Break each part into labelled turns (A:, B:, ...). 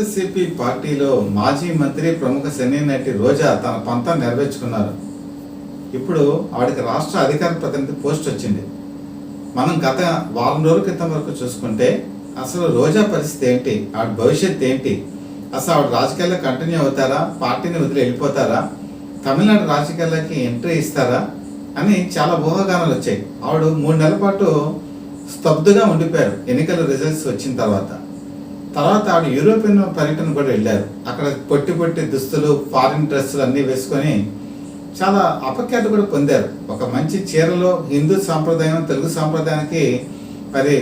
A: వైఎస్ఆర్సీపీ పార్టీలో మాజీ మంత్రి ప్రముఖ సినీ నటి రోజా తన పంతం నెరవేర్చుకున్నారు. ఇప్పుడు ఆవిడకి రాష్ట్ర అధికార ప్రతినిధి పోస్ట్ వచ్చింది. మనం గత వారం రోజుల క్రితం వరకు చూసుకుంటే అసలు రోజా పరిస్థితి ఏంటి, ఆవిడ భవిష్యత్తు ఏంటి, అసలు ఆవిడ రాజకీయాల్లో కంటిన్యూ అవుతారా, పార్టీని వదిలి వెళ్ళిపోతారా, తమిళనాడు రాజకీయాలకి ఎంట్రీ ఇస్తారా అని చాలా ఊహాగానాలు వచ్చాయి. ఆవిడ 3 నెలల పాటు స్తబ్దుగా ఉండిపోయారు ఎన్నికల రిజల్ట్స్ వచ్చిన తర్వాత. ఆవిడ యూరోపియన్ పర్యటన కూడా వెళ్ళారు. అక్కడ పొట్టి దుస్తులు, ఫారిన్ డ్రెస్సులు అన్నీ వేసుకొని చాలా అపఖ్యాతి కూడా పొందారు. ఒక మంచి చీరలో హిందూ సాంప్రదాయం, తెలుగు సాంప్రదాయానికి మరి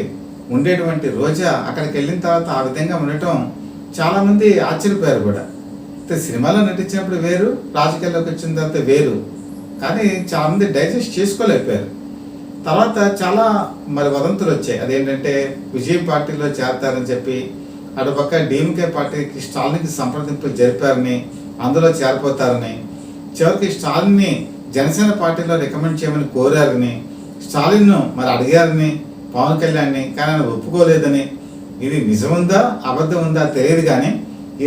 A: ఉండేటువంటి రోజా అక్కడికి వెళ్ళిన తర్వాత ఆ విధంగా ఉండటం చాలామంది ఆశ్చర్యపోయారు కూడా. సినిమాలో నటించినప్పుడు వేరు, రాజకీయాల్లోకి వచ్చిన తర్వాత వేరు, కానీ చాలామంది డైజెస్ట్ చేసుకోలేకపోయారు. తర్వాత చాలా మరి వదంతులు వచ్చాయి. అదేంటంటే విజయ్ పార్టీలో చేరతారని చెప్పి, అటుపక్క డిఎంకే పార్టీకి స్టాలిన్కి సంప్రదింపులు జరిపారని, అందులో చేరిపోతారని, చివరికి స్టాలిన్ని జనసేన పార్టీలో రికమెండ్ చేయమని కోరారని, స్టాలిన్ను మరి అడిగారని పవన్ కళ్యాణ్ని, కానీ ఆయన ఒప్పుకోలేదని. ఇది నిజముందా అబద్ధం ఉందా తెలియదు, కానీ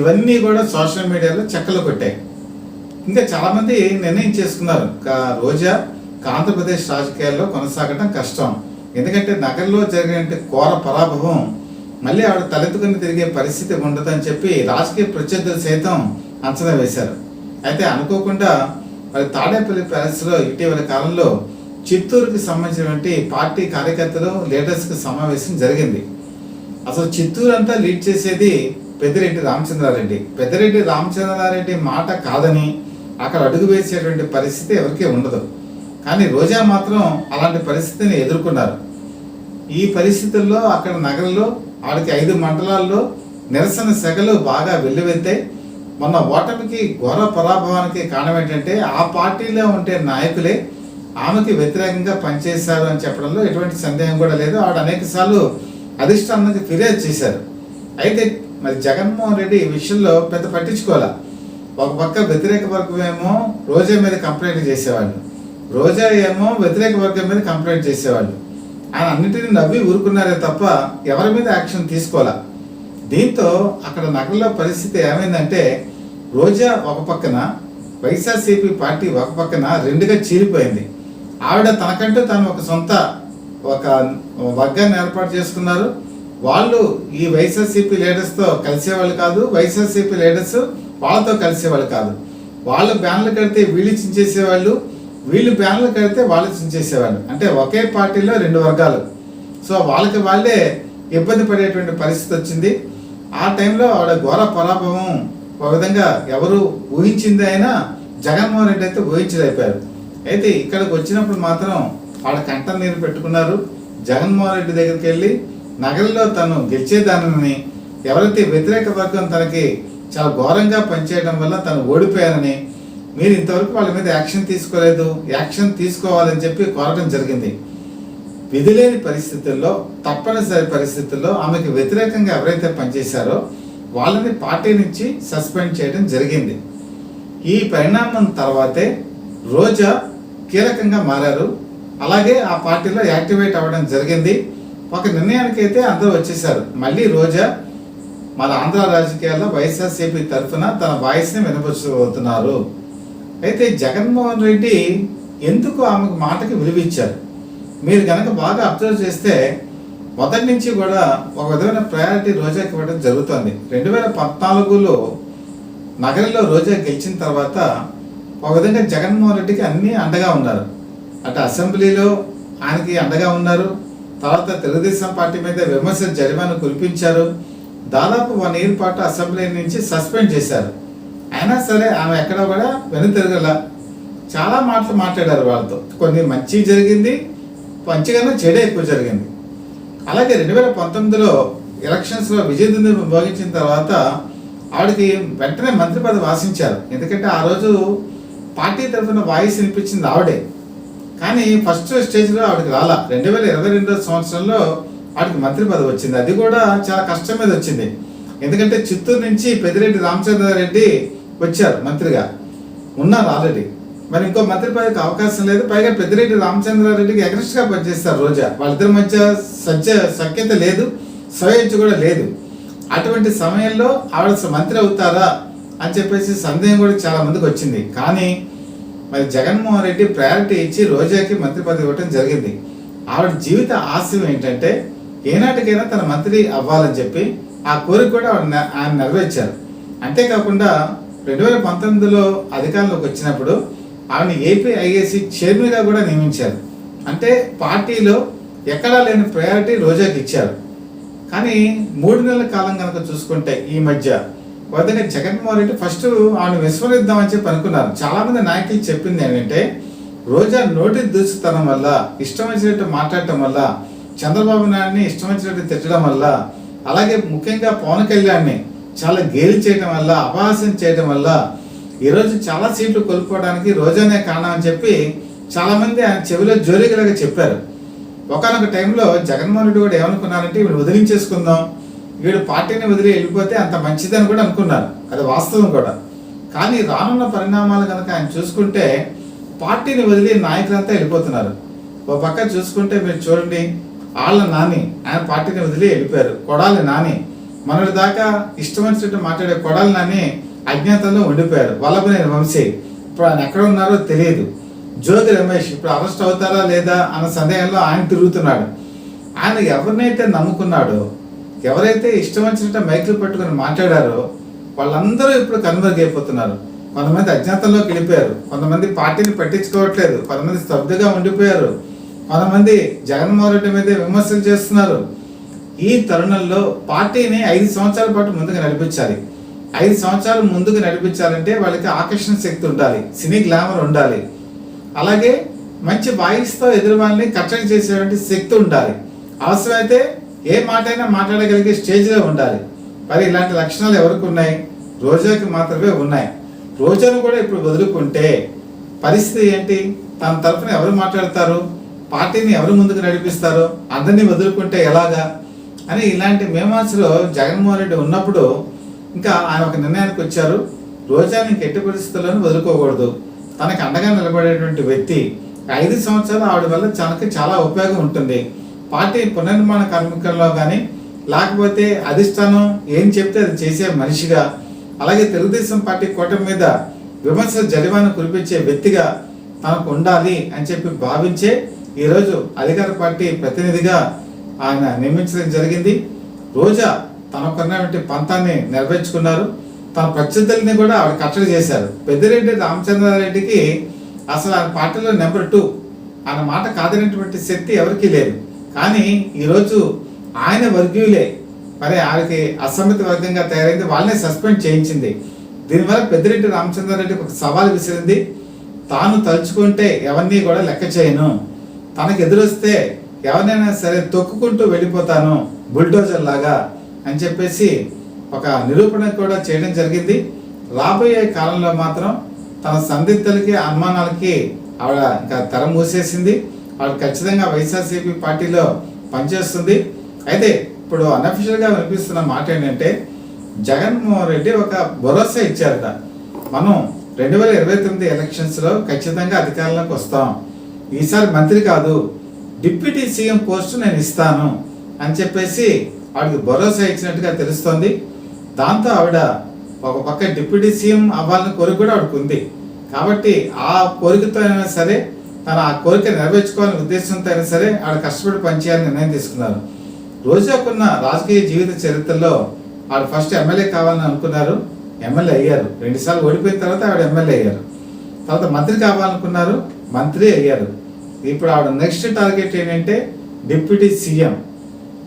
A: ఇవన్నీ కూడా సోషల్ మీడియాలో చెక్కలు కొట్టాయి. ఇంకా చాలామంది నిర్ణయం చేసుకున్నారు రోజా ఆంధ్రప్రదేశ్ రాజకీయాల్లో కొనసాగడం కష్టం, ఎందుకంటే నగరంలో జరిగిన ఘోర పరాభవం మళ్ళీ ఆవిడ తలెత్తుకుని తిరిగే పరిస్థితి ఉండదని చెప్పి రాజకీయ ప్రత్యర్థులు సైతం అంచనా వేశారు. అయితే అనుకోకుండా మరి తాడేపల్లి ప్యాలెస్లో ఇటీవల కాలంలో చిత్తూరుకి సంబంధించినటువంటి పార్టీ కార్యకర్తలు, లీడర్స్కి సమావేశం జరిగింది. అసలు చిత్తూరు అంతా లీడ్ చేసేది పెద్దిరెడ్డి రామచంద్రారెడ్డి మాట కాదని అక్కడ అడుగు వేసేటువంటి పరిస్థితి ఎవరికీ ఉండదు. కానీ రోజా మాత్రం అలాంటి పరిస్థితిని ఎదుర్కొన్నారు. ఈ పరిస్థితుల్లో అక్కడ నగరంలో ఆవిడకి 5 మండలాల్లో నిరసన సెగలు బాగా వెల్లువెత్తాయి. మొన్న ఓటమికి ఘోర పరాభవానికి కారణం ఏంటంటే ఆ పార్టీలో ఉండే నాయకులే ఆమెకి వ్యతిరేకంగా పనిచేశారు అని చెప్పడంలో ఎటువంటి సందేహం కూడా లేదు. ఆవిడ అనేక సార్లు అధిష్టానానికి ఫిర్యాదు చేశారు. అయితే మరి జగన్మోహన్ రెడ్డి ఈ విషయంలో పెద్ద పట్టించుకోవాలా. ఒక పక్క వ్యతిరేక వర్గం ఏమో రోజా మీద కంప్లైంట్ చేసేవాళ్ళు, రోజా ఏమో వ్యతిరేక వర్గం మీద కంప్లైంట్ చేసేవాళ్ళు. ఆయన అన్నిటినీ నవ్వి ఊరుకున్నారే తప్ప ఎవరి మీద యాక్షన్ తీసుకోవాలా. దీంతో అక్కడ నగరంలో పరిస్థితి ఏమైందంటే రోజా ఒక పక్కన, వైఎస్ఆర్సీపీ పార్టీ ఒక పక్కన 2గా చీలిపోయింది. ఆవిడ తనకంటూ తను ఒక సొంత ఒక వర్గాన్ని ఏర్పాటు చేసుకున్నారు. వాళ్ళు ఈ వైఎస్ఆర్సీపీ లీడర్స్తో కలిసేవాళ్ళు కాదు, వైఎస్ఆర్సీపీ లీడర్స్ వాళ్ళతో కలిసేవాళ్ళు కాదు. వాళ్ళు బ్యానర్లు కడితే వీళ్ళు చించేసేవాళ్ళు, వీళ్ళు బ్యానర్లు కడితే వాళ్ళు చించేసేవాళ్ళు. అంటే ఒకే పార్టీలో 2 వర్గాలు. సో వాళ్ళకి వాళ్ళే ఇబ్బంది పడేటువంటి పరిస్థితి వచ్చింది. ఆ టైంలో ఆవిడ ఘోర పరాభవం ఒక విధంగా ఎవరు ఊహించింది అయినా జగన్మోహన్ రెడ్డి అయితే ఊహించలేకపోయారు. అయితే ఇక్కడికి వచ్చినప్పుడు మాత్రం వాళ్ళ కంట నీరు పెట్టుకున్నారు. జగన్మోహన్ రెడ్డి దగ్గరికి వెళ్ళి నగరంలో తను గెలిచేదానని, ఎవరైతే వ్యతిరేక వర్గం తనకి చాలా ఘోరంగా పనిచేయడం వల్ల తను ఓడిపోయానని, మీరు ఇంతవరకు వాళ్ళ మీద యాక్షన్ తీసుకోలేదు, యాక్షన్ తీసుకోవాలని చెప్పి కోరడం జరిగింది. విధిలేని పరిస్థితుల్లో, తప్పనిసరి పరిస్థితుల్లో ఆమెకు వ్యతిరేకంగా ఎవరైతే పనిచేశారో వాళ్ళని పార్టీ నుంచి సస్పెండ్ చేయడం జరిగింది. ఈ పరిణామం తర్వాతే రోజా కీలకంగా మారారు. అలాగే ఆ పార్టీలో యాక్టివేట్ అవ్వడం జరిగింది. ఒక నిర్ణయానికి అయితే అందరూ వచ్చేసారు. మళ్ళీ రోజా మన ఆంధ్ర రాజకీయాల్లో వైఎస్ఆర్సీపీ తరఫున తన వాయిస్ని వినపరుచుకోబోతున్నారు. అయితే జగన్మోహన్ రెడ్డి ఎందుకు ఆమెకు మాటకి విలువిచ్చారు? మీరు కనుక బాగా అబ్జర్వ్ చేస్తే మొదటి నుంచి కూడా ఒక విధమైన ప్రయారిటీ రోజాకి ఇవ్వడం జరుగుతుంది. 2014లో నగరంలో రోజా గెలిచిన తర్వాత ఒక విధంగా జగన్మోహన్ రెడ్డికి అన్నీ అండగా ఉన్నారు. అటు అసెంబ్లీలో ఆయనకి అండగా ఉన్నారు, తర్వాత తెలుగుదేశం పార్టీ మీద విమర్శలు జరిమాను కురిపించారు. దాదాపు 1 ఇయర్ పాటు అసెంబ్లీ నుంచి సస్పెండ్ చేశారు. అయినా సరే ఆమె ఎక్కడ కూడా వెనుతిరగల చాలా మాటలు మాట్లాడారు వాళ్ళతో. కొన్ని మంచి జరిగింది, మంచిగానే చెడే ఎక్కువ జరిగింది. అలాగే 2019లో ఎలక్షన్స్లో విజయదుందుని భోగించిన తర్వాత ఆవిడకి వెంటనే మంత్రి పదవి ఆశించారు. ఎందుకంటే ఆ రోజు పార్టీ తరఫున వాయిస్ వినిపించింది ఆవిడే. కానీ ఫస్ట్ స్టేజ్లో ఆవిడకి రాలా. 2022 సంవత్సరంలో ఆవిడకి మంత్రి పదవి వచ్చింది. అది కూడా చాలా కష్టం మీద వచ్చింది. ఎందుకంటే చిత్తూరు నుంచి పెద్దిరెడ్డి రామచంద్రారెడ్డి వచ్చారు మంత్రిగా, ఉన్నారు ఆల్రెడీ. మరి ఇంకో మంత్రి పదవికి అవకాశం లేదు. పైగా పెద్దిరెడ్డి రామచంద్రారెడ్డికి ఎగరెస్ట్గా పనిచేస్తారు రోజా. వాళ్ళిద్దరి మధ్య సఖ్యత లేదు, స్వయంచు కూడా లేదు. అటువంటి సమయంలో ఆవిడ మంత్రి అవుతారా అని చెప్పేసి సందేహం కూడా చాలా మందికి వచ్చింది. కానీ మరి జగన్మోహన్ రెడ్డి ప్రయారిటీ ఇచ్చి రోజాకి మంత్రి పదవి ఇవ్వడం జరిగింది. ఆవిడ జీవిత ఆశయం ఏంటంటే ఏనాటికైనా తన మంత్రి అవ్వాలని చెప్పి ఆ కోరిక కూడా ఆయన నెరవేర్చారు. అంతేకాకుండా 2019లో అధికారంలోకి వచ్చినప్పుడు ఆవిడని ఏపీఐఏసీ చైర్మన్గా కూడా నియమించారు. అంటే పార్టీలో ఎక్కడా లేని ప్రయారిటీ రోజాకి ఇచ్చారు. కానీ 3 నెలల కాలం కనుక చూసుకుంటే ఈ మధ్య వద్దనే జగన్మోహన్ రెడ్డి ఫస్ట్ ఆవిడ విస్మరిద్దామని చెప్పి అనుకున్నారు. చాలా మంది నాయకులు చెప్పింది ఏంటంటే రోజా నోటి దూసుతనం వల్ల, ఇష్టం వచ్చినట్టు మాట్లాడటం వల్ల, చంద్రబాబు నాయుడిని ఇష్టం వచ్చినట్టు తిట్టడం వల్ల, అలాగే ముఖ్యంగా పవన్ కళ్యాణ్ని చాలా గేలి చేయడం వల్ల, అపహాస్యం చేయడం వల్ల ఈరోజు చాలా సీట్లు కోల్పోవడానికి రోజానే కారణం అని చెప్పి చాలా మంది ఆయన చెవిలో జోరీగలాగా చెప్పారు. ఒకనొక టైంలో జగన్మోహన్ రెడ్డి కూడా ఏమనుకున్నారంటే వీడు వదిలించేసుకుందాం, వీడు పార్టీని వదిలి వెళ్ళిపోతే అంత మంచిదని కూడా అనుకున్నారు. అది వాస్తవం కూడా. కానీ రానున్న పరిణామాలు కనుక ఆయన చూసుకుంటే పార్టీని వదిలి నాయకులంతా వెళ్ళిపోతున్నారు. ఓ పక్క చూసుకుంటే మీరు చూడండి, ఆళ్ళ నాని ఆయన పార్టీని వదిలి వెళ్ళిపోయారు. కొడాలి నాని మనటి దాకా ఇష్టం వచ్చినట్టు మాట్లాడే కొడాలి నాని అజ్ఞాతంలో ఉండిపోయారు. వల్లభనేని వంశీ ఇప్పుడు ఆయన ఎక్కడ ఉన్నారో తెలియదు. జ్యోతి రమేష్ ఇప్పుడు అరెస్ట్ అవుతారా లేదా అన్న సందేహంలో ఆయన తిరుగుతున్నాడు. ఆయన ఎవరినైతే నమ్ముకున్నాడో, ఎవరైతే ఇష్టం వచ్చినట్టు మైకులు పట్టుకుని మాట్లాడారో వాళ్ళందరూ ఇప్పుడు కనుమరుగైపోతున్నారు. కొంతమంది అజ్ఞాతంలోకి వెళ్ళిపోయారు, కొంతమంది పార్టీని పట్టించుకోవట్లేదు, కొంతమంది స్తబ్దుగా ఉండిపోయారు, కొంతమంది జగన్మోహన్ రెడ్డి మీద విమర్శలు చేస్తున్నారు. ఈ తరుణంలో పార్టీని 5 సంవత్సరాల పాటు ముందుకు నడిపించాలి. 5 సంవత్సరాలు ముందుకు నడిపించాలంటే వాళ్ళకి ఆకర్షణ శక్తి ఉండాలి, సినీ గ్లామర్ ఉండాలి, అలాగే మంచి వాయిస్తో ఎదురు వాళ్ళని కట్టడి చేసేటువంటి శక్తి ఉండాలి, అవసరమైతే ఏ మాట అయినా మాట్లాడగలిగే స్టేజ్లో ఉండాలి. మరి ఇలాంటి లక్షణాలు ఎవరికి ఉన్నాయి? రోజాకి మాత్రమే ఉన్నాయి. రోజాను కూడా ఇప్పుడు వదులుకుంటే పరిస్థితి ఏంటి? తన తరఫున ఎవరు మాట్లాడతారు? పార్టీని ఎవరు ముందుకు నడిపిస్తారు? అందరినీ వదులుకుంటే ఎలాగా అని ఇలాంటి మీమాంసలో జగన్మోహన్ రెడ్డి ఉన్నప్పుడు ఇంకా ఆయన ఒక నిర్ణయానికి వచ్చారు. రోజాని ఎట్టి పరిస్థితుల్లోనూ వదులుకోకూడదు. తనకు అండగా నిలబడేటువంటి వ్యక్తి 5 సంవత్సరాలు ఆవిడ వల్ల తనకి చాలా ఉపయోగం ఉంటుంది. పార్టీ పునర్నిర్మాణ కార్మికంలో కానీ లేకపోతే అధిష్టానం ఏం చెప్తే అది చేసే మనిషిగా, అలాగే తెలుగుదేశం పార్టీ కూటమి మీద విమర్శల జరిమానా కురిపించే వ్యక్తిగా తనకు ఉండాలి అని చెప్పి భావించే ఈరోజు అధికార పార్టీ ప్రతినిధిగా ఆయన నియమించడం జరిగింది. రోజా తనకున్నటువంటి పంతాన్ని నెరవేర్చుకున్నారు. తన ప్రత్యర్థుల్ని కూడా ఆవిడ కట్టడి చేశారు. పెద్దిరెడ్డి రామచంద్రారెడ్డికి అసలు ఆయన పార్టీలో నెంబర్ 2 ఆయన మాట కాదనేటువంటి శక్తి ఎవరికీ లేదు. కానీ ఈరోజు ఆయన వర్గీయులే మరి ఆయనకి అసమ్మతి వర్గంగా తయారైంది, వాళ్ళనే సస్పెండ్ చేయించింది. దీనివల్ల పెద్దిరెడ్డి రామచంద్రారెడ్డికి ఒక సవాల్ విసిరింది. తాను తలుచుకుంటే ఎవరిని కూడా లెక్క చేయను, తనకు ఎదురొస్తే ఎవరినైనా సరే తొక్కుకుంటూ వెళ్ళిపోతాను బుల్డోజర్ లాగా అని చెప్పేసి ఒక నిరూపణ కూడా చేయడం జరిగింది. రాబోయే కాలంలో మాత్రం తన సందిగ్ధులకి అనుమానాలకి ఆవిడ ఇంకా తెర మూసేసింది. ఆవిడ ఖచ్చితంగా వైఎస్ఆర్సీపీ పార్టీలో పనిచేస్తుంది. అయితే ఇప్పుడు అన్అఫిషియల్గా వినిపిస్తున్న మాట ఏంటంటే జగన్మోహన్ రెడ్డి ఒక భరోసా ఇచ్చారట. మనం 2029 ఎలక్షన్స్లో ఖచ్చితంగా అధికారంలోకి వస్తాం, ఈసారి మంత్రి కాదు డిప్యూటీ సీఎం పోస్టు నేను ఇస్తాను అని చెప్పేసి ఆవిడకి భరోసా ఇచ్చినట్టుగా తెలుస్తోంది. దాంతో ఆవిడ ఒక పక్క డిప్యూటీ సీఎం అవ్వాలని కోరిక కూడా ఆవిడకు ఉంది. కాబట్టి ఆ కోరికతో అయినా సరే తన ఆ కోరిక నెరవేర్చుకోవాలనే ఉద్దేశంతో అయినా సరే ఆవిడ కష్టపడి పనిచేయాలని నిర్ణయం తీసుకున్నారు. రోజాకున్న రాజకీయ జీవిత చరిత్రలో ఆవిడ ఫస్ట్ ఎమ్మెల్యే కావాలని అనుకున్నారు, ఎమ్మెల్యే అయ్యారు. 2 సార్లు ఓడిపోయిన తర్వాత ఆవిడ ఎమ్మెల్యే అయ్యారు. తర్వాత మంత్రి కావాలనుకున్నారు, మంత్రి అయ్యారు. ఇప్పుడు ఆవిడ నెక్స్ట్ టార్గెట్ ఏంటంటే డిప్యూటీ సీఎం.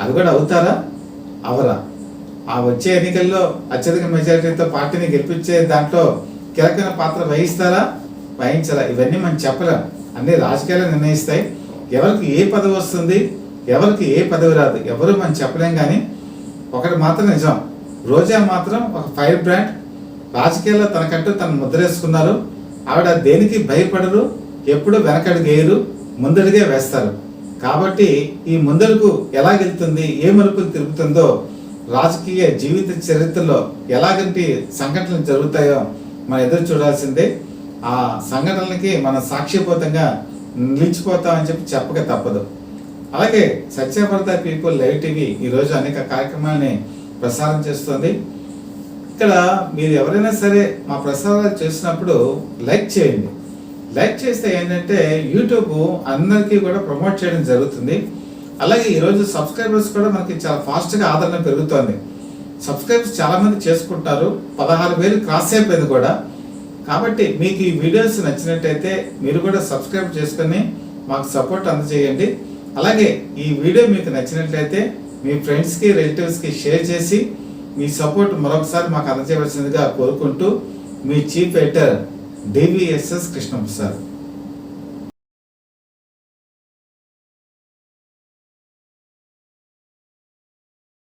A: అది కూడా అవుతారా అవరా? ఆ వచ్చే ఎన్నికల్లో అత్యధిక మెజారిటీతో పార్టీని గెలిపించే దాంట్లో కీలకమైన పాత్ర వహిస్తారా వహించారా ఇవన్నీ మనం చెప్పలేం. అన్ని రాజకీయాలు నిర్ణయిస్తాయి. ఎవరికి ఏ పదవి వస్తుంది, ఎవరికి ఏ పదవి రాదు ఎవరు మనం చెప్పలేం. కానీ ఒకటి మాత్రం నిజం, రోజా మాత్రం ఒక ఫైర్ బ్రాండ్. రాజకీయాల్లో తనకంటూ తను ముద్రేసుకున్నారు. ఆవిడ దేనికి భయపడరు, ఎప్పుడు వెనకడుగు వేయరు, ముందడుగే వేస్తారు. కాబట్టి ఈ ముందడుగు ఎలా వెళ్తుంది, ఏ మలుపులు తిరుగుతుందో, రాజకీయ జీవిత చరిత్రలో ఎలాగంటి సంఘటనలు జరుగుతాయో మనం ఎదురు చూడాల్సిందే. ఆ సంఘటనలకి మనం సాక్షిపోతంగా నిలిచిపోతామని చెప్పక తప్పదు. అలాగే సత్యభర్త పీపుల్ లైవ్ టీవీ ఈరోజు అనేక కార్యక్రమాలని ప్రసారం చేస్తుంది. ఇక్కడ మీరు ఎవరైనా సరే మా ప్రసారాలు చేసినప్పుడు లైక్ చేయండి. లైక్ చేస్తే ఏంటంటే యూట్యూబ్ అందరికీ కూడా ప్రమోట్ చేయడం జరుగుతుంది. అలాగే ఈరోజు సబ్స్క్రైబర్స్ కూడా మనకి చాలా ఫాస్ట్గా ఆదరణ పెరుగుతోంది. సబ్స్క్రైబర్స్ చాలామంది చేసుకుంటారు, 16,000 క్రాస్ అయిపోయింది కూడా. కాబట్టి మీకు ఈ వీడియోస్ నచ్చినట్టయితే మీరు కూడా సబ్స్క్రైబ్ చేసుకొని మాకు సపోర్ట్ అందజేయండి. అలాగే ఈ వీడియో మీకు నచ్చినట్లయితే మీ ఫ్రెండ్స్కి రిలేటివ్స్కి షేర్ చేసి మీ సపోర్ట్ మరొకసారి మాకు అందజేయవలసిందిగా కోరుకుంటూ మీ చీఫ్ ఎడిటర్ డివిఎస్ఎస్ కృష్ణప్రసాద్.